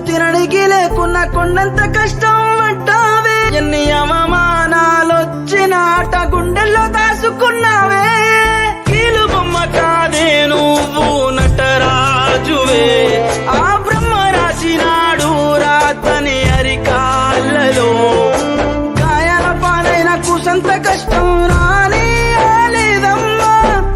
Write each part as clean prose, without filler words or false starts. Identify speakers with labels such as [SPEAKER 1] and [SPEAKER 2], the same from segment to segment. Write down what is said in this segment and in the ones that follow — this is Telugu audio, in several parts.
[SPEAKER 1] తినడానికి లేకున్నా కొండంత కష్టం పట్టావే. ఎన్ని అవమానాలొచ్చిన ఆట గుండెల్లో దాసుకున్నావే. కీలు బొమ్మ కాదే నువ్వు నటరాజువే. ఆ బ్రహ్మ రాసినాడు రాతని అరికాళ్ళలో. గాయాల పాలైన కుసంత కష్టం రాని లేదమ్మా.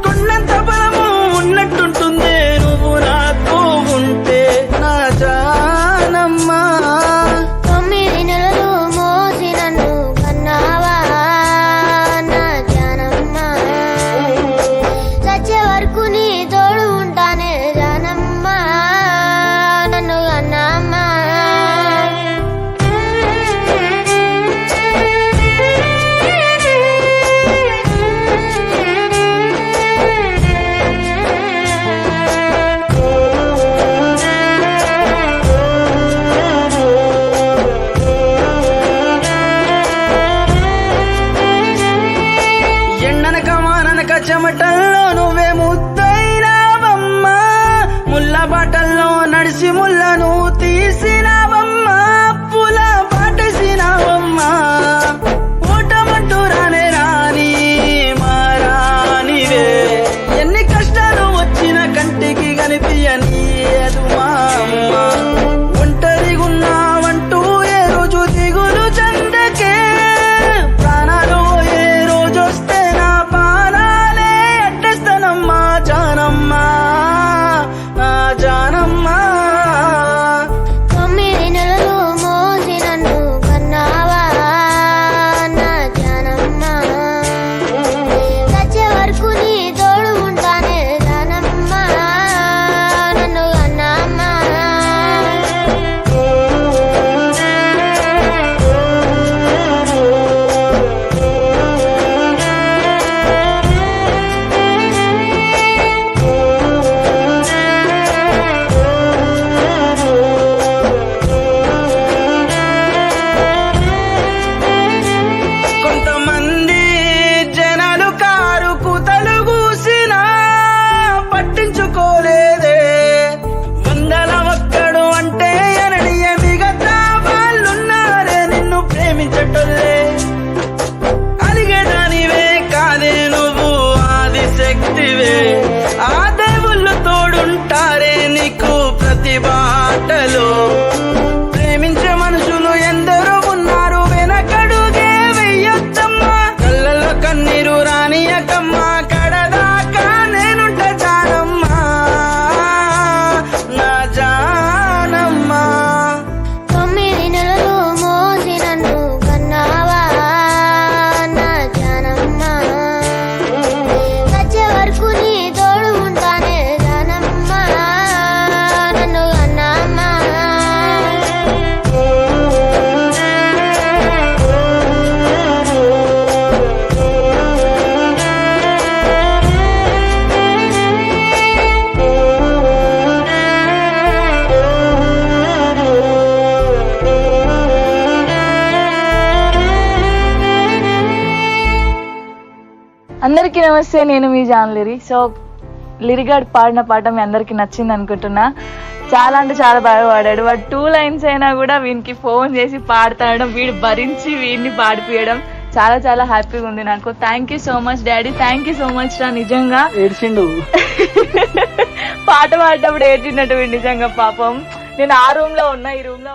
[SPEAKER 1] కొండంత బలము ఉన్నట్టుంటుందే నువ్వు నాతో ఉంటే నా జానమ్మా.
[SPEAKER 2] 9 నెలలు మోసి నన్ను కన్నావా నా జానమ్మా. చచ్చే వరకు నీ తోడు ఉంటానే జానమ్మా నన్ను కన్నమ్మా.
[SPEAKER 1] ఎండనక వాననక చెమటల్లో నువ్వే ముద్దైనావమ్మా. ముళ్ళ బాటల్లో నడిచి ముళ్ళను తీసినావమ్మా. పుల పాటేసినావమ్మా. ఓటమంటూ రానే రాని మారానివే. ఎన్ని కష్టాలు వచ్చిన కంటికి కనిపించనీయదు మా అమ్మ. ఒంటరిగున్నావంటూ ఏ రోజు దిగులు చందకే. ప్రాణాలు ఏ రోజు వస్తే నా పానాలే అట్టేస్తానమ్మా జానమ్మా నా జానమ్మా.
[SPEAKER 2] 9 నెలలు మోసి నన్ను కన్నావా నా జానమ్మా. చచ్చే వరకు నీ తోడు ఉంటానే జానమ్మా నన్ను కన్నమ్మా.
[SPEAKER 1] కొంతమంది జనాలు కారు కూతలు కూసినా పట్టించుకోలేదే. 100ల ఒక్కడు అంటే ఎనడియ మిగతా వాళ్ళున్నారే నిన్ను ప్రేమించటోళ్ళే. అలిగేదానివే కాదే నువ్వు ఆదిశక్తివే. ఆ దేవుళ్ళు తోడుంటారే నీకు ప్రతి బాటలో. ప్రేమించే మనుషులు ఎందరో ఉన్నారు వెనకడుగే వెయ్యొచ్చమ్మా. కళ్ళల్లో కన్నీరు రానియకమ్మా. కడదాకా నేనుంట జానమ్మా నా జానమ్మా.
[SPEAKER 2] 9 నెలలు మోసి నన్ను కన్నావా నా జానమ్మా. చచ్చే వరకు నీ తోడు ఉంటానే జానమ్మా నన్ను కన్నమ్మా.
[SPEAKER 3] అందరికీ నమస్తే, నేను మీ జాన్లిరి. సో లిరిగాడ్ పాడిన పాట మీ అందరికి నచ్చింది అనుకుంటున్నా. చాలా అంటే చాలా బాగా పాడాడు. వాడు 2 లైన్స్ అయినా కూడా వీనికి ఫోన్ చేసి పాడతాడడం, వీడు భరించి వీడిని పాడిపియడం చాలా చాలా హ్యాపీగా ఉంది నాకు. Thank you so much daddy, thank you so much రా. నిజంగా
[SPEAKER 1] ఏడ్చిండు
[SPEAKER 3] పాట పాడేటప్పుడు ఏడ్చినట్టు వీడు నిజంగా పాపం. నేను ఆ రూమ్ లో ఉన్నా, ఈ రూమ్ లో